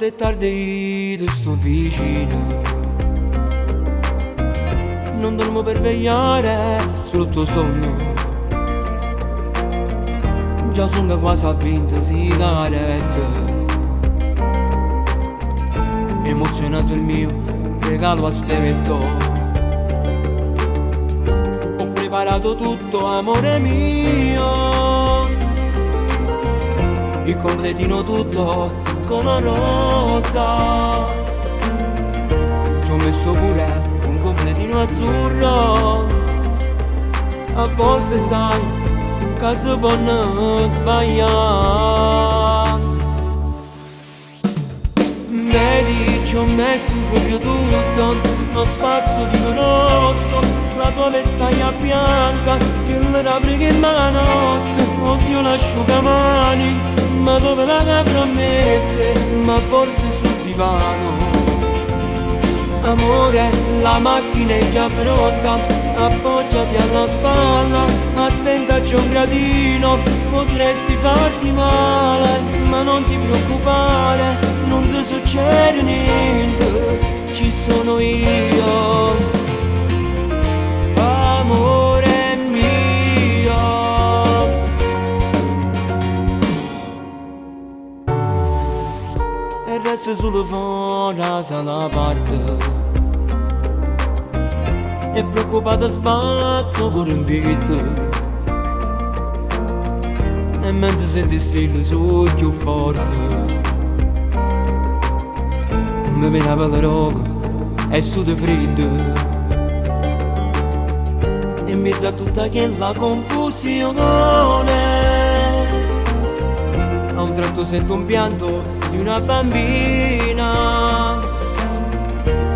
notte è tardi, io sto vicino. Non dormo per vegliare sul tuo sogno. Già sono quasi a 20 sigarette. Emozionato il mio regalo aspetto. Ho preparato tutto, amore mio. Il completino tutto con una rosa. Ci ho messo pure un completino azzurro. A volte sai che si può sbagliare. Vedi, ci ho messo proprio tutto, lo spazio di rosso, la tua vestaglia bianca, che la brighi in notte. Oddio l'asciugamani, ma dove l'avrò messe, ma forse sul divano. Amore, la macchina è già pronta, appoggiati alla spalla, attenta c'è un gradino, potresti farti male, ma non ti preoccupare, non ti succede niente, ci sono io, amore mio. E resto solo fuori la sala parte. E preoccupata sbatto pure un beat. E mentre senti strillo su più forte, mi viene la pelle roca e sudo freddo. E mi sa tutta quella confusione. A un tratto sento un pianto di una bambina,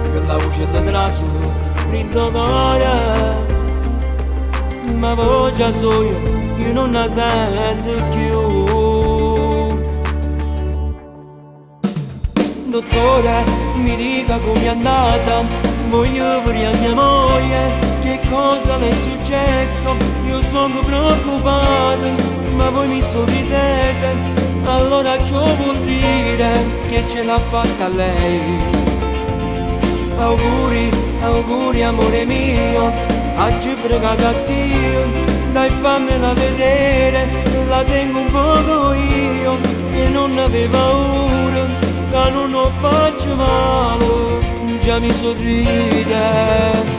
che la voce da traso grinda cuore, ma voce so io non la sento più. Dottore, mi dica com'è andata, voglio pure a mia moglie, che cosa le è successo, io sono preoccupata, ma voi mi sorridete, allora ciò vuol dire che ce l'ha fatta lei. Auguri, auguri amore mio, oggi pregato a Dio, dai fammela vedere, la tengo un poco io, che non avevo paura, che non ho faccio male, già mi sorride.